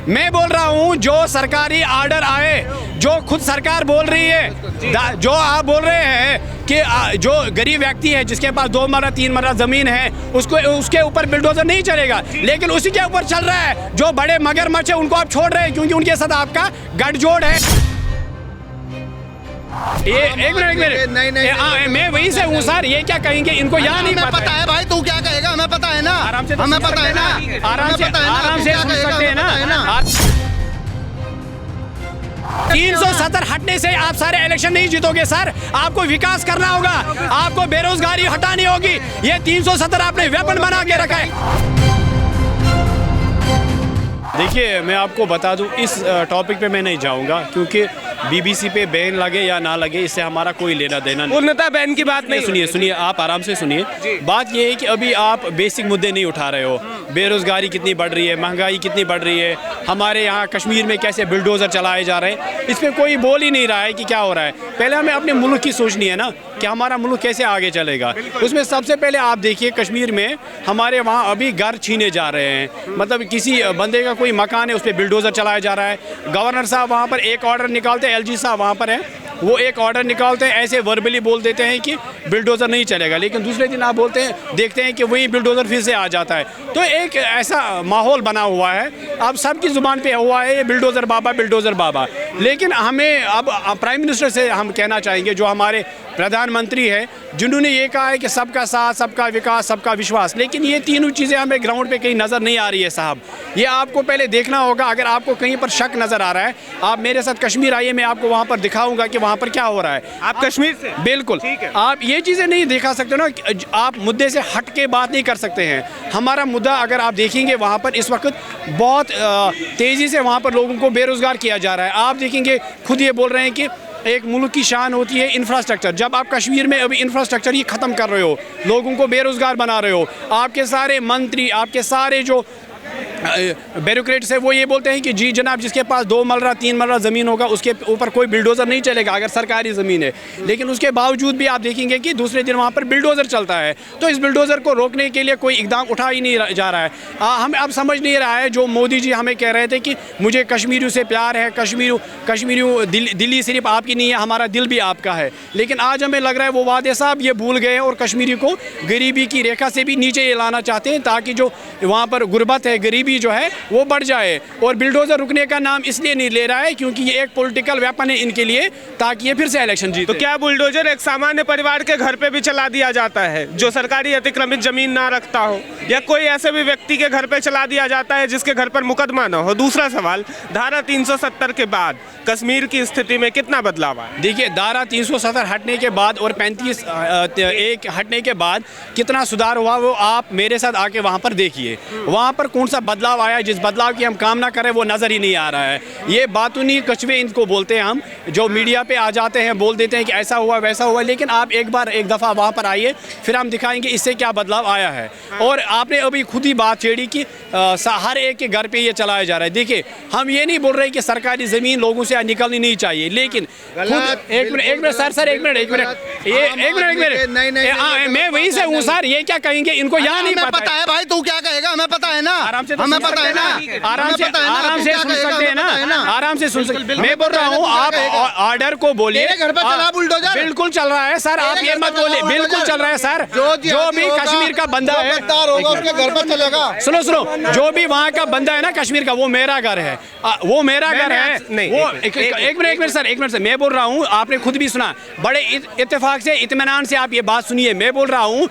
मैं बोल रहा हूँ जो सरकारी ऑर्डर आए, जो खुद सरकार बोल रही है, जो आप बोल रहे हैं कि जो गरीब व्यक्ति है जिसके पास 2 मरला 3 मरला ज़मीन है उसके ऊपर बिल्डोजर नहीं चलेगा, लेकिन उसी के ऊपर चल रहा है जो बड़े मगरमच्छ है उनको आप छोड़ रहे हैं क्योंकि उनके साथ आपका गठजोड़ है। ये एक मिनट नहीं, मैं वहीं से हूँ सर। ये क्या कहेंगे, इनको यहाँ नहीं पता है भाई, तू क्या कहेगा, हमें पता है ना, आराम से हमें पता है ना, आराम से सुन सकते हैं ना। 370 हटने से आप सारे इलेक्शन नहीं जीतोगे सर, आपको विकास करना होगा, आपको बेरोजगारी हटानी होगी। ये 370 आपने वेपन बना के रखा है। देखिए मैं आपको बता दूं, इस टॉपिक पे मैं नहीं जाऊंगा क्योंकि बीबीसी पे बैन लगे या ना लगे इससे हमारा कोई लेना देना नहीं। पूर्णतः बैन की बात नहीं। सुनिए आप आराम से सुनिए। बात ये है कि अभी आप बेसिक मुद्दे नहीं उठा रहे हो। बेरोजगारी कितनी बढ़ रही है, महंगाई कितनी बढ़ रही है, हमारे यहाँ कश्मीर में कैसे बुलडोजर चलाए जा रहे हैं, इस पर कोई बोल ही नहीं रहा है कि क्या हो रहा है। पहले हमें अपने मुल्क की सोचनी है ना कि हमारा मुल्क कैसे आगे चलेगा। उसमें सबसे पहले आप देखिए कश्मीर में हमारे वहाँ अभी घर छीने जा रहे हैं, मतलब किसी बंदे का कोई मकान है उस पर बिल्डोजर चलाया जा रहा है। गवर्नर साहब वहाँ पर एक ऑर्डर निकालते हैं, एलजी साहब वहाँ पर है, वो एक ऑर्डर निकालते हैं, ऐसे वर्बली बोल देते हैं कि बिल्डोजर नहीं चलेगा, लेकिन दूसरे दिन आप बोलते हैं देखते हैं कि वही बिल्डोजर फिर से आ जाता है। तो एक ऐसा माहौल बना हुआ है, अब सबकी ज़ुबान पे हुआ है ये बिल्डोजर बाबा बिल्डोजर बाबा। लेकिन हमें अब प्राइम मिनिस्टर से हम कहना चाहेंगे, जो हमारे प्रधानमंत्री है, जिन्होंने ये कहा है कि सबका साथ, सबका विकास, सबका विश्वास, लेकिन ये तीनों चीज़ें हमें ग्राउंड पे कहीं नज़र नहीं आ रही है साहब। ये आपको पहले देखना होगा। अगर आपको कहीं पर शक नज़र आ रहा है, आप मेरे साथ कश्मीर आइए, मैं आपको वहाँ पर दिखाऊंगा कि वहाँ पर क्या हो रहा है। आप कश्मीर से? बिल्कुल। आप ये चीज़ें नहीं दिखा सकते ना, आप मुद्दे से हट के बात नहीं कर सकते हैं। हमारा मुद्दा अगर आप देखेंगे वहाँ पर इस वक्त बहुत तेज़ी से वहाँ पर लोगों को बेरोज़गार किया जा रहा है। आप देखेंगे खुद ये बोल रहे हैं कि एक मुल्क की शान होती है इंफ्रास्ट्रक्चर। जब आप कश्मीर में अभी इंफ्रास्ट्रक्चर ही ख़त्म कर रहे हो, लोगों को बेरोज़गार बना रहे हो, आपके सारे मंत्री, आपके सारे जो ब्यूरोक्रेट्स है वो ये बोलते हैं कि जी जनाब जिसके पास 2 मरला 3 मरला ज़मीन होगा उसके ऊपर कोई बिल्डोज़र नहीं चलेगा अगर सरकारी ज़मीन है। लेकिन उसके बावजूद भी आप देखेंगे कि दूसरे दिन वहाँ पर बिल्डोज़र चलता है। तो इस बिल्डोज़र को रोकने के लिए कोई इकदाम उठा ही नहीं जा रहा है। हमें अब समझ नहीं रहा है, जो मोदी जी हमें कह रहे थे कि मुझे कश्मीरियों से प्यार है, कश्मीरियों दिल्ली सिर्फ आपकी नहीं है, हमारा दिल भी आपका है। लेकिन आज हमें लग रहा है वो वादे साहब ये भूल गए और कश्मीरी को गरीबी की रेखा से भी नीचे लाना चाहते हैं ताकि जो वहाँ पर गुर्बत है, गरीबी जो है वो बढ़ जाए। और बिल्डोजर रुकने का नाम इसलिए नहीं ले रहा है क्योंकि ये एक पॉलिटिकल वेपन है इनके लिए, ताकि ये फिर से इलेक्शन जीते। तो क्या बुलडोजर एक सामान्य परिवार के घर पे भी चला दिया जाता है जो सरकारी अतिक्रमित जमीन ना रखता हो, या कोई ऐसे भी व्यक्ति के घर पे चला दिया जाता है जिसके घर पर मुकदमा ना हो? दूसरा सवाल, धारा 370 के बाद कश्मीर की स्थिति में कितना बदलाव आया? देखिए धारा 370 हटने के बाद और 35 एक हटने के बाद कितना सुधार हुआ वो आप मेरे साथ आके वहाँ पर देखिए। वहाँ पर कौन सा बदलाव आया, जिस बदलाव की हम कामना करें वो नज़र ही नहीं आ रहा है। ये बातूनी कछुए इनको बोलते हैं हम, जो मीडिया पे आ जाते हैं, बोल देते हैं कि ऐसा हुआ वैसा हुआ, लेकिन आप एक दफ़ा वहाँ पर आइए फिर हम दिखाएंगे इससे क्या बदलाव आया है। और आपने अभी खुद ही बात छेड़ी कि हर एक के घर पे ये चलाया जा रहा है। देखिए हम ये नहीं बोल रहे कि सरकारी ज़मीन लोगों से निकलनी नहीं चाहिए, लेकिन एक मिनट सर एक मिनट मैं वहीं से हूँ सर। ये क्या कहेंगे, इनको यहाँ नहीं पता है भाई, तू क्या कहेगा, हमें पता है ना, हमें पता है ना, आराम से सुन सकते हैं ना, आराम से सुन सकते। मैं बोल रहा हूँ आप ऑर्डर को बोलिए। घर पर चला बुलडोजर? बिल्कुल चल रहा है सर, आप ये मत बोलिए। बिल्कुल चल रहा है सर, जो भी कश्मीर का बंदा है उसके घर पर चलेगा। सुनो जो भी वहाँ का बंदा है ना कश्मीर का, वो मेरा घर है, वो मेरा घर है। वो एक मिनट सर, मैं बोल रहा हूँ, आपने खुद भी सुना, बड़े इत्तेफाक से इत्मीनान से आप ये बात सुनिए। मैं बोल रहा हूँ,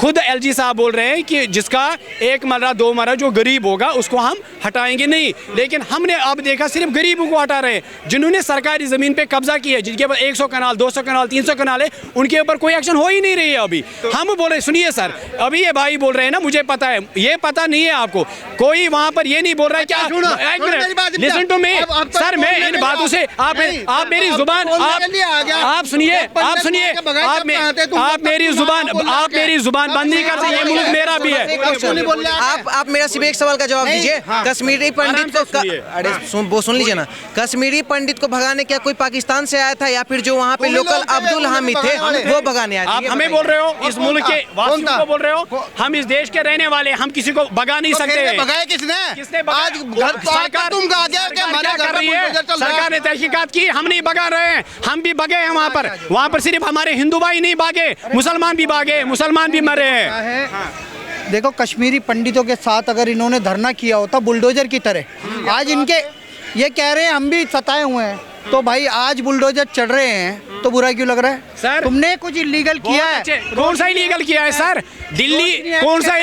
खुद एलजी साहब बोल रहे हैं कि जिसका 1 मरला 2 मरला जो गरीब होगा उसको हम हटाएंगे नहीं, लेकिन हमने अब देखा सिर्फ गरीबों को हटा रहे हैं। जिन्होंने सरकारी ज़मीन पे कब्जा किया है, जिनके पास 100 कनाल 200 कनाल 300 कनाल है, उनके ऊपर कोई एक्शन हो ही नहीं रही है अभी। हम बोल रहे, सुनिए सर, अभी ये भाई बोल रहे हैं ना, मुझे पता है, ये पता नहीं है आपको, कोई वहाँ पर ये नहीं बोल रहा है क्या। एक minute listen to me sir, मैं इन बातों से आप मेरी जुबान आप सुनिए, आप मेरी जुबान मुसलमान बंद नहीं कर सकते, ये मुल्क मेरा भी है। आप मेरा सिर्फ एक सवाल का जवाब दीजिए। कश्मीरी पंडित को अरे वो सुन लीजिए ना, कश्मीरी पंडित को भगाने क्या कोई पाकिस्तान से आया था या फिर जो वहाँ पे लोकल अब्दुल हामिद थे वो भगाने आए? आप हमें बोल रहे हो, इस मुल्क के वासियों को बोल रहे हो, हम इस देश के रहने वाले, हम किसी को भगा नहीं सकते। भगाया किसने? आज सरकार तुम कहा गया कि हमारे घर कर रही है, बुलडोजर चल रहा है। सरकार ने तहकीकात की, हम नहीं भगा रहे हैं, हम भी भगे हैं वहाँ पर सिर्फ हमारे हिंदू भाई नहीं भागे, मुसलमान भी भागे, मुसलमान भी मरे हैं। देखो, कश्मीरी पंडितों के साथ अगर इन्होंने धरना किया होता बुलडोजर की तरह, आज इनके ये कह रहे हैं हम भी सताए हुए हैं, तो भाई आज बुलडोजर चढ़ रहे हैं तो बुरा क्यों लग रहा है? सर, तुमने कुछ इलीगल किया है। कौन सा इलीगल किया है सर? दिल्ली कौन सा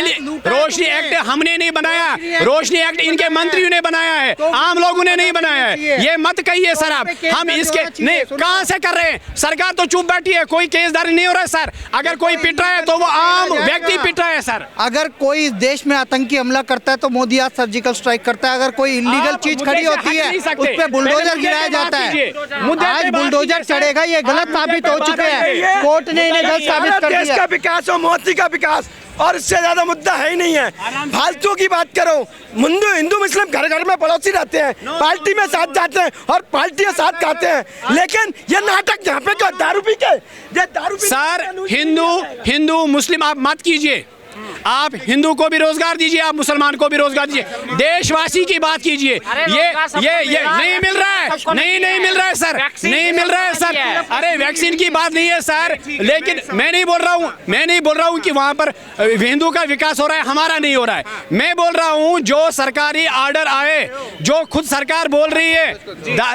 रोशनी एक्ट हमने नहीं बनाया, रोशनी एक्ट इनके मंत्रियों ने बनाया है, आम लोगों ने नहीं बनाया है। ये मत कहिए सर आप, हम इसके नहीं कहां से कर रहे हैं? सरकार तो चुप बैठी है, कोई केस दर्ज नहीं हो रहा है सर। अगर कोई पिट रहा है तो वो आम व्यक्ति पिट रहा है सर। अगर कोई इस देश में आतंकी हमला करता है तो मोदी आज सर्जिकल स्ट्राइक करता है। अगर कोई इलीगल चीज खड़ी होती है उस पर बुलडोजर गिराया जाता है। आज बुलडोजर चढ़ेगा, ये गलत साबित हो चुके हैं, कोर्ट ने इन्हें गलत साबित कर देश दिया। का विकास और मोदी का विकास, और इससे ज्यादा मुद्दा है ही नहीं है। फालतू की बात करो, हिंदू मुस्लिम घर घर में पड़ोसी रहते हैं, पार्टी में साथ जाते हैं और पार्टी के साथ खाते हैं, लेकिन ये नाटक यहाँ पे दारू पी के, ये दारू पी सर, हिंदू मुस्लिम आप मत कीजिए, आप हिंदू को भी रोजगार दीजिए, आप मुसलमान को भी रोजगार दीजिए, देशवासी की बात कीजिए। ये नहीं मिल रहा है, नहीं मिल रहा है सर, नहीं मिल रहा है सर। अरे वैक्सीन की बात नहीं है सर, लेकिन मैं नहीं बोल रहा हूँ कि वहाँ पर हिंदू का विकास हो रहा है, हमारा नहीं हो रहा है। मैं बोल रहा हूँ जो सरकारी ऑर्डर आए, जो खुद सरकार बोल रही है,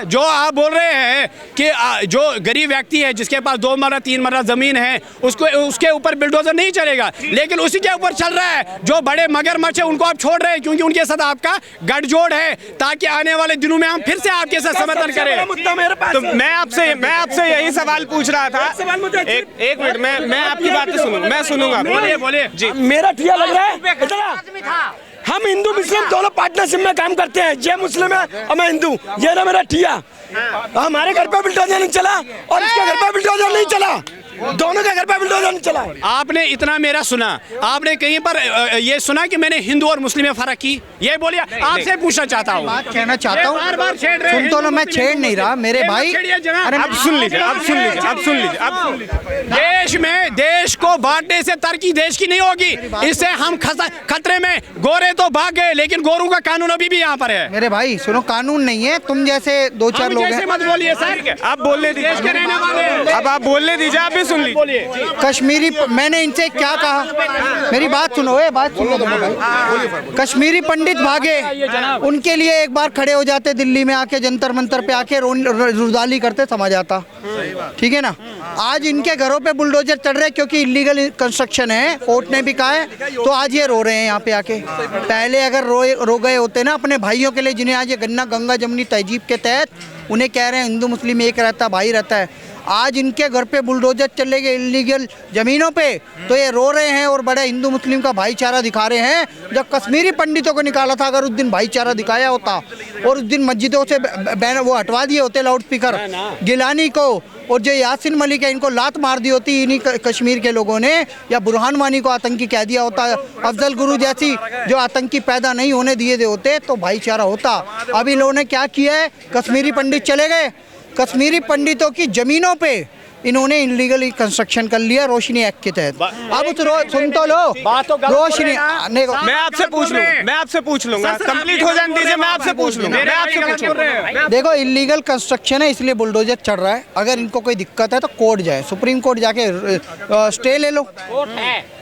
जो आप बोल रहे हैं कि जो गरीब व्यक्ति है जिसके पास 2 मरला 3 मरला जमीन है, उसके ऊपर बुलडोजर नहीं चलेगा, लेकिन उसी के ऊपर चल रहा है जो बड़े मगरमच्छ है उनको आप छोड़ रहे हैं, क्योंकि उनके साथ आपका गठजोड़ है, ताकि आने वाले दिनों में हम फिर से आपके साथ समर्थन करें। तो मैं आपसे यही सवाल पूछ रहा था। एक मिनट, मैं आपकी बात सुनूंगा, मैं सुनूंगा। बोलिए जी। मेरा ठिया लग रहा है। हम हिंदू मुस्लिम दोनों पार्टनरशिप में काम करते हैं, ये मुस्लिम है और मैं हिंदू, ये ना मेरा ठिया। हमारे घर पे बुलडोजर नहीं चला और इसके घर पे बुलडोजर नहीं चला, दोनों के घर पे बुलडोजर नहीं चला। आपने इतना मेरा सुना, आपने कहीं पर ये सुना कि मैंने हिंदू और मुस्लिम में फर्क की? ये बोलिए, आपसे पूछना चाहता हूँ, बात कहना चाहता हूँ, सुन तो लो, मैं छेड़ नहीं रहा मेरे भाई। अब सुन लीजिए। देश को बांटने से तरक्की देश की नहीं होगी, इससे हम खतरे में। गोरे तो भाग गए, लेकिन गोरों का कानून अभी भी यहाँ पर है। मेरे भाई सुनो, कानून नहीं है, तुम जैसे 2-4 लोग हैं। मत बोलिए सर, आप बोलने दीजिए, अब आप बोलने दीजिए, आप भी सुन लीजिए। कश्मीरी, मैंने इनसे क्या कहा, मेरी बात सुनो, बात सुनो तुम भाई। कश्मीरी पंडित भागे, उनके लिए एक बार खड़े हो जाते दिल्ली में आके, जंतर मंतर पे आके रुदाली करते, समझ आता, ठीक है ना। आज इनके घरों पे बुलडोजर चढ़ रहे क्योंकि इलीगल कंस्ट्रक्शन है, कोर्ट ने भी कहा है, तो आज ये रो रहे हैं यहाँ पे आके। पहले अगर रो गए होते ना अपने भाइयों के लिए, जिन्हें आज ये गंगा जमनी तहजीब के तहत उन्हें कह रहे हैं हिंदू मुस्लिम एक रहता, भाई रहता है, आज इनके घर पे बुलडोजर चले गए इलीगल जमीनों पे, तो ये रो रहे हैं और बड़ा हिंदू मुस्लिम का भाईचारा दिखा रहे हैं। जब कश्मीरी पंडितों को निकाला था, अगर उस दिन भाईचारा दिखाया होता और उस दिन मस्जिदों से बैनर वो हटवा दिए होते, लाउड स्पीकर, गिलानी को और जो यासिन मलिक है इनको लात मार दी होती इन्हीं कश्मीर के लोगों ने, या बुरहान वानी को आतंकी कह दिया होता, अफजल गुरु जैसी जो आतंकी पैदा नहीं होने दिए होते, तो भाईचारा होता। अभी लोगों ने क्या किया है, कश्मीरी पंडित चले गए, कश्मीरी पंडितों की जमीनों पे इन्होंने इलीगली कंस्ट्रक्शन कर लिया रोशनी एक्ट के तहत। अब सुन तो लो, रोशनी मैं आपसे पूछ लूंगा, कंप्लीट हो जाने दीजिए, मैं आपसे पूछ लूंगा। देखो, इलीगल कंस्ट्रक्शन है इसलिए बुलडोजर चढ़ रहा है। अगर इनको कोई दिक्कत है तो कोर्ट जाए, सुप्रीम कोर्ट जाके स्टे ले लो,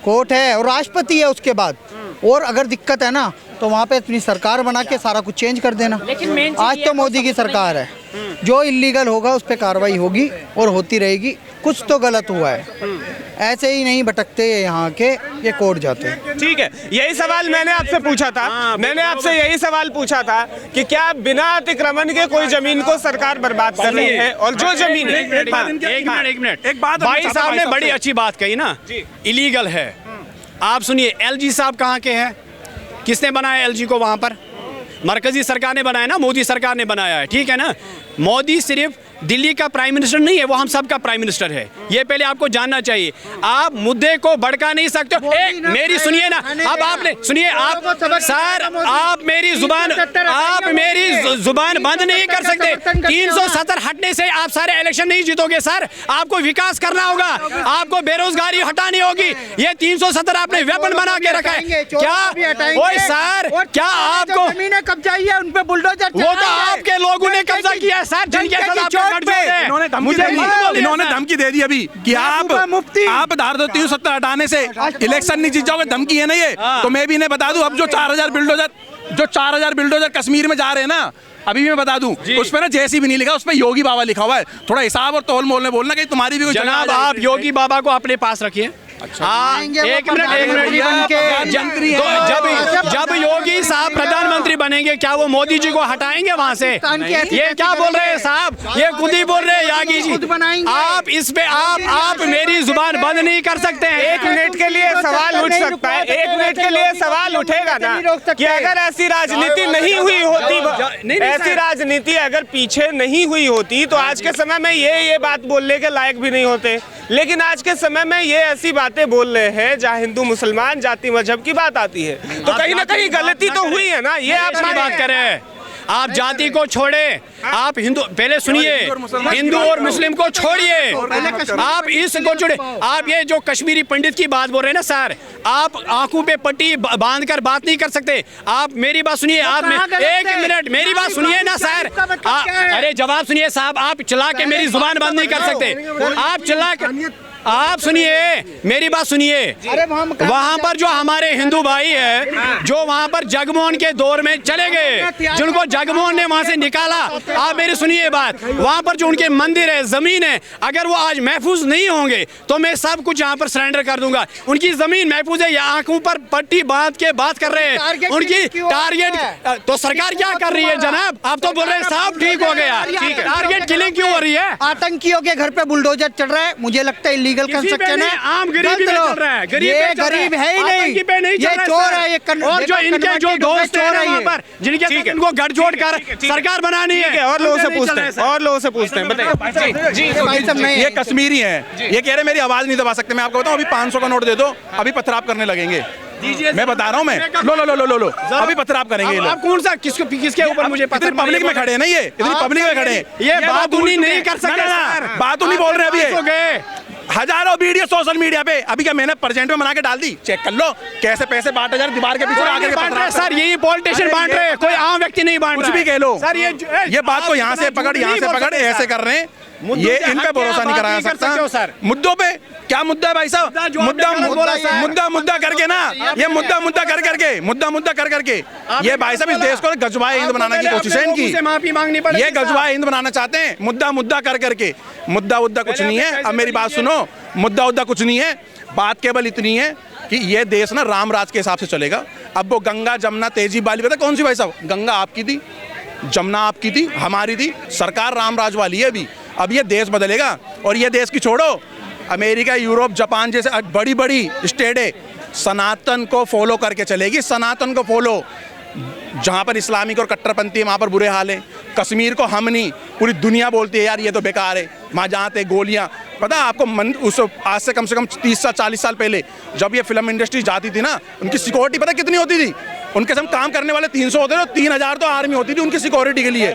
कोर्ट है और राष्ट्रपति है उसके बाद। और अगर दिक्कत है ना तो वहाँ पे अपनी सरकार बना के सारा कुछ चेंज कर देना। आज तो मोदी की सरकार है, जो इलीगल होगा उस पर कार्रवाई होगी और होती रहेगी। कुछ तो गलत हुआ है, ऐसे ही नहीं भटकते यहाँ के, ये कोर्ट जाते हैं। ठीक है, यही सवाल मैंने आपसे पूछा था। मैंने आपसे यही सवाल पूछा था कि क्या बिना अतिक्रमण के कोई जमीन को सरकार बर्बाद कर रही है, और जो जमीन एक मिनट भाई साहब ने बड़ी अच्छी बात कही ना, इलीगल है। आप सुनिए, LG साहब कहाँ के हैं? किसने बनाया LG को? वहाँ पर मरकजी सरकार ने बनाया ना, मोदी सरकार ने बनाया है, ठीक है ना। मोदी सिर्फ दिल्ली का प्राइम मिनिस्टर नहीं है, वो हम सब का प्राइम मिनिस्टर है। ये पहले आपको जानना चाहिए। आप मुद्दे को भड़का नहीं सकते। मेरी सुनिए ना, अब आपने सुनिए, आप सर आप मेरी जुबान बंद नहीं कर सकते। 370 हटने से आप सारे इलेक्शन नहीं जीतोगे सर। आपको विकास करना होगा, आपको बेरोजगारी हटानी होगी। ये 370 आपने वेपन बना के रखा है क्या? ओए सर, क्या आपको जमीनें कब्जा है उन पे बुलडोजर? वो तो आपके लोगों ने कब्जा किया है सर, जिनके साथ आपका गठजोड़ है। इन्होंने धमकी दे दी अभी कि आप धारा 370 हटाने से इलेक्शन नहीं जीत जाओगे। धमकी है ना ये। तो मैं भी इन्हें बता दूं, अब जो 4000 बिल्डोजर कश्मीर में जा रहे हैं ना, अभी भी मैं बता दूं, उस पे ना जैसी भी नहीं लिखा, उस पे योगी बाबा लिखा हुआ है। थोड़ा हिसाब और तौल मोल में बोलना कि तुम्हारी भी कोई जनाब, आप योगी बाबा को अपने पास रखिए। एक मिनट जब योगी साहब प्रधानमंत्री बनेंगे, क्या वो मोदी जी को हटाएंगे वहाँ से? ये क्या बोल रहे हैं साहब? ये खुद ही बोल रहे हैं यागी जी। आप इस पे आप मेरी जुबान बंद नहीं कर सकते हैं। 1 मिनट के लिए सवाल उठ सकता है, 1 मिनट के लिए सवाल उठेगा ना कि अगर ऐसी राजनीति नहीं हुई होती, ऐसी राजनीति अगर पीछे नहीं हुई होती तो आज के समय में ये बात बोलने के लायक भी नहीं होते। लेकिन आज के समय में ये ऐसी बातें बोल रहे हैं जहाँ हिंदू मुसलमान जाति मजहब की बात आती है, तो कहीं ना कहीं गलती तो हुई है ना। ये आप बात करें, आप जाति को छोड़े, आप हिंदू पहले सुनिए, हिंदू और मुस्लिम को छोड़िए, आप इसको छोड़े। आप ये जो कश्मीरी पंडित की बात बोल रहे हैं ना सर, आप आंखों पे पट्टी बांधकर बात नहीं कर सकते। आप मेरी बात सुनिए, आप 1 मिनट मेरी बात सुनिए ना सर। अरे जवाब सुनिए साहब, आप चला के मेरी जुबान बंद नहीं कर सकते। आप चला कर, आप सुनिए मेरी बात सुनिए। वहाँ पर जो हमारे हिंदू भाई है, जो वहाँ पर जगमोहन के दौर में चले गए, जिनको जगमोहन ने वहाँ से निकाला, आप मेरी सुनिए बात। वहाँ पर जो उनके मंदिर है, जमीन है, अगर वो आज महफूज नहीं होंगे तो मैं सब कुछ यहाँ पर सरेंडर कर दूंगा। उनकी जमीन महफूज है, या आंखों पर पट्टी बांध के बात कर रहे हैं उनकी टारगेट। तो सरकार क्या कर रही है जनाब? आप तो बोल रहे हैं साहब ठीक हो गया, ठीक है, टारगेट किलिंग क्यों हो रही है? आतंकियों के घर पे बुलडोजर चल रहा है, मुझे लगता है कंस्ट्रक्शन है। आम गरीबी पे चल रहा है, गरीब है ही नहीं, ये चोर है ये। और जो इनके जो दोस्त हैं वहाँ पर, जिनके साथ इनको गठजोड़ कर सरकार बनानी है। और लोगों से पूछते हैं बताइए। ये कश्मीरी है, ये कह रहे मेरी आवाज नहीं दबा सकते। मैं आपको बताऊं, अभी 500 का नोट दे दो, अभी पथराव करने लगेंगे। मैं बता रहा हूँ, मैं लो अभी पथराव करेंगे ये लोग। आप कौन सा किसके ऊपर मुझे पता? पब्लिक में खड़े हैं ना, ये इतनी पब्लिक में खड़े हैं, ये बात उन्हीं नहीं कर सकते। बात उन्हीं बोल रहे हैं अभी। हजारों वीडियो सोशल मीडिया पे, अभी क्या मैंने प्रेजेंट में बना के डाल दी, चेक कर लो कैसे पैसे बांटे जा रहे दीवार के पीछे आके बांट रहे हैं सर। यही पॉलिटिशियन बांट रहे हैं, कोई आम व्यक्ति नहीं बांट रहा। कुछ भी कह लो सर, ये बात को यहाँ से पकड़, यहाँ से पकड़, ऐसे कर रहे हैं। ये इन पे भरोसा नहीं कराया सकता सर। मुद्दों पे क्या मुद्दा है भाई साहब? मुद्दा करके ना, ये मुद्दा कर करके ये भाई साहब इस देश को गजवाए हिंद बनाने की कोशिश है इनकी। माफी मांगनी पड़ेगी। ये गजवाए हिंद बनाना चाहते हैं, मुद्दा कर करके। मुद्दा कुछ नहीं है। अब मेरी बात सुनो, मुद्दा कुछ नहीं है। बात केवल इतनी है कि ये देश ना राम राज के हिसाब से चलेगा। अब वो गंगा जमुना तेजी वाली, पता कौन सी भाई साहब? गंगा आपकी थी, जमुना आपकी थी, हमारी थी, सरकार राम राज वाली है अभी। अब ये देश बदलेगा, और ये देश की छोड़ो, अमेरिका, यूरोप, जापान जैसे बड़ी बड़ी स्टेट है, सनातन को फॉलो करके चलेगी। सनातन को फॉलो, जहाँ पर इस्लामिक और कट्टरपंथी है वहाँ पर बुरे हाल है। कश्मीर को हम नहीं, पूरी दुनिया बोलती है यार ये तो बेकार है। वहाँ जहाँ थे गोलियाँ, पता है आपको, उस आज से कम 30 से 40 साल पहले जब ये फिल्म इंडस्ट्री जाती थी ना, उनकी सिक्योरिटी पता कितनी होती थी? उनके साथ काम करने वाले 300 होते थे, 3000 तो आर्मी होती थी उनकी सिक्योरिटी के लिए।